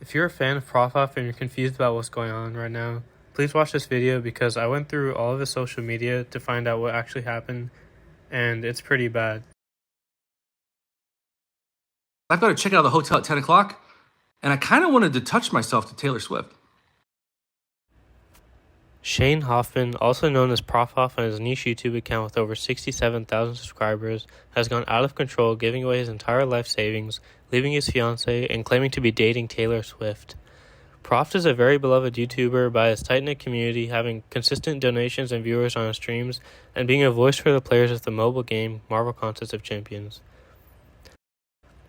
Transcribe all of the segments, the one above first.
If you're a fan of Prof Hoff and you're confused about what's going on right now, please watch this video because I went through all of his social media to find out what actually happened, and it's pretty bad. I've got to check out the hotel at 10 o'clock, and I kind of wanted to touch myself to Taylor Swift. Shane Hoffman, also known as Prof Hoff on his niche YouTube account with over 67,000 subscribers, has gone out of control, giving away his entire life savings, leaving his fiancée, and claiming to be dating Taylor Swift. Prof is a very beloved YouTuber by his tight-knit community, having consistent donations and viewers on his streams, and being a voice for the players of the mobile game Marvel Contest of Champions.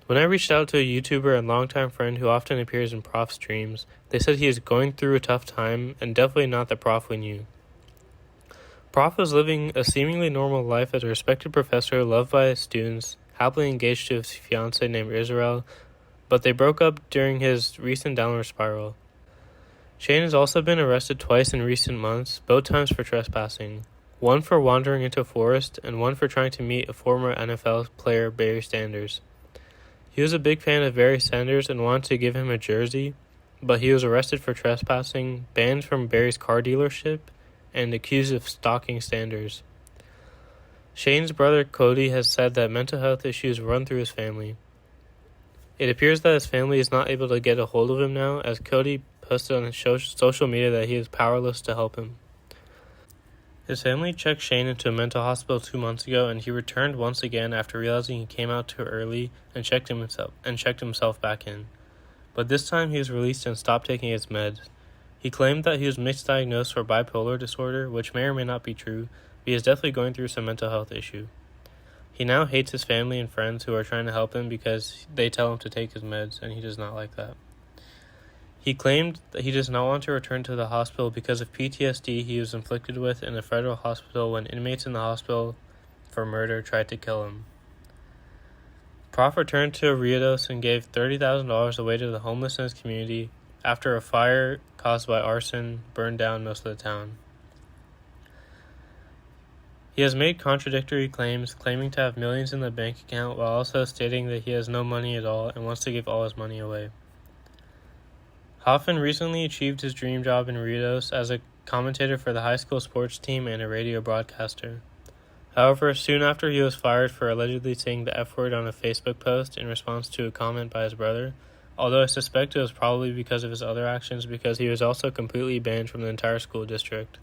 When I reached out to a YouTuber and longtime friend who often appears in Prof's streams, they said he is going through a tough time and definitely not the Prof we knew. Prof was living a seemingly normal life as a respected professor loved by his students, happily engaged to his fiancée named Israel, but they broke up during his recent downward spiral. Shane has also been arrested twice in recent months, both times for trespassing, one for wandering into a forest and one for trying to meet a former NFL player Barry Sanders. He was a big fan of Barry Sanders and wanted to give him a jersey, but he was arrested for trespassing, banned from Barry's car dealership, and accused of stalking Sanders. Shane's brother Cody has said that mental health issues run through his family. It appears that his family is not able to get a hold of him now, as Cody posted on his social media that he is powerless to help him. His family checked Shane into a mental hospital 2 months ago, and he returned once again after realizing he came out too early and checked himself back in. But this time he was released and stopped taking his meds. He claimed that he was misdiagnosed for bipolar disorder, which may or may not be true, but he is definitely going through some mental health issue. He now hates his family and friends who are trying to help him because they tell him to take his meds, and he does not like that. He claimed that he does not want to return to the hospital because of PTSD he was inflicted with in a federal hospital when inmates in the hospital for murder tried to kill him. Prof returned to Riados and gave $30,000 away to the homelessness community after a fire caused by arson burned down most of the town. He has made contradictory claims, claiming to have millions in the bank account while also stating that he has no money at all and wants to give all his money away. Hoffman recently achieved his dream job in Riados as a commentator for the high school sports team and a radio broadcaster. However, soon after he was fired for allegedly saying the F word on a Facebook post in response to a comment by his brother, although I suspect it was probably because of his other actions because he was also completely banned from the entire school district.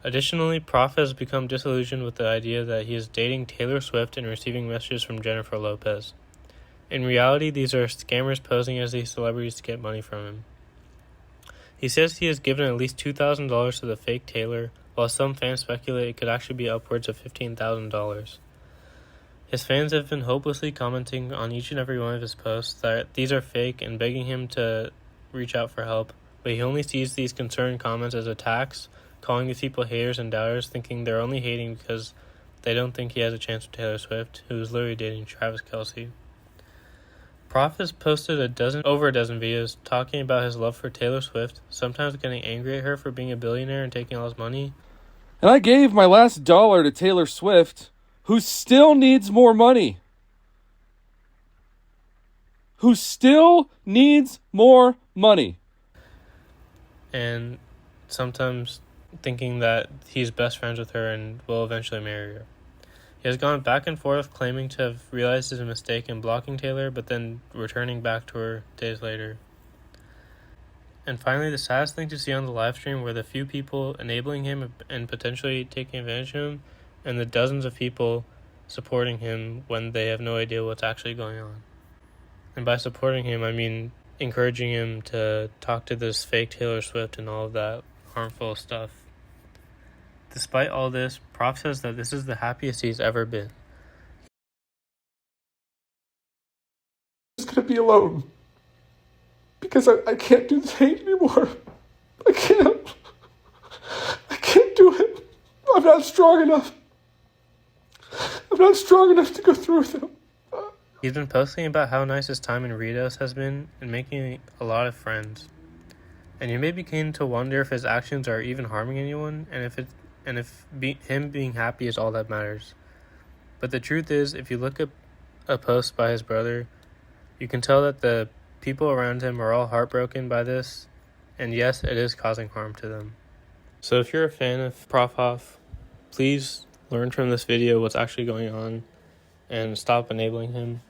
Additionally, Prof has become disillusioned with the idea that he is dating Taylor Swift and receiving messages from Jennifer Lopez. In reality, these are scammers posing as these celebrities to get money from him. He says he has given at least $2,000 to the fake Taylor, while some fans speculate it could actually be upwards of $15,000. His fans have been hopelessly commenting on each and every one of his posts that these are fake and begging him to reach out for help, but he only sees these concerned comments as attacks, calling these people haters and doubters, thinking they're only hating because they don't think he has a chance with Taylor Swift, who is literally dating Travis Kelce. Prof has posted over a dozen videos talking about his love for Taylor Swift, sometimes getting angry at her for being a billionaire and taking all his money. And I gave my last dollar to Taylor Swift, who still needs more money. And sometimes thinking that he's best friends with her and will eventually marry her. He has gone back and forth claiming to have realized his mistake in blocking Taylor, but then returning back to her days later. And finally, the saddest thing to see on the livestream were the few people enabling him and potentially taking advantage of him, and the dozens of people supporting him when they have no idea what's actually going on. And by supporting him, I mean encouraging him to talk to this fake Taylor Swift and all of that harmful stuff. Despite all this, Prof says that this is the happiest he's ever been. I'm just going to be alone. Because I can't do this hate anymore. I can't do it. I'm not strong enough. To go through with it. He's been posting about how nice his time in Riados has been and making a lot of friends. And you may begin to wonder if his actions are even harming anyone, and if him being happy is all that matters. But the truth is, if you look at a post by his brother, you can tell that the People around him are all heartbroken by this, and yes, it is causing harm to them. So if you're a fan of Prof Hoff, please learn from this video what's actually going on and stop enabling him.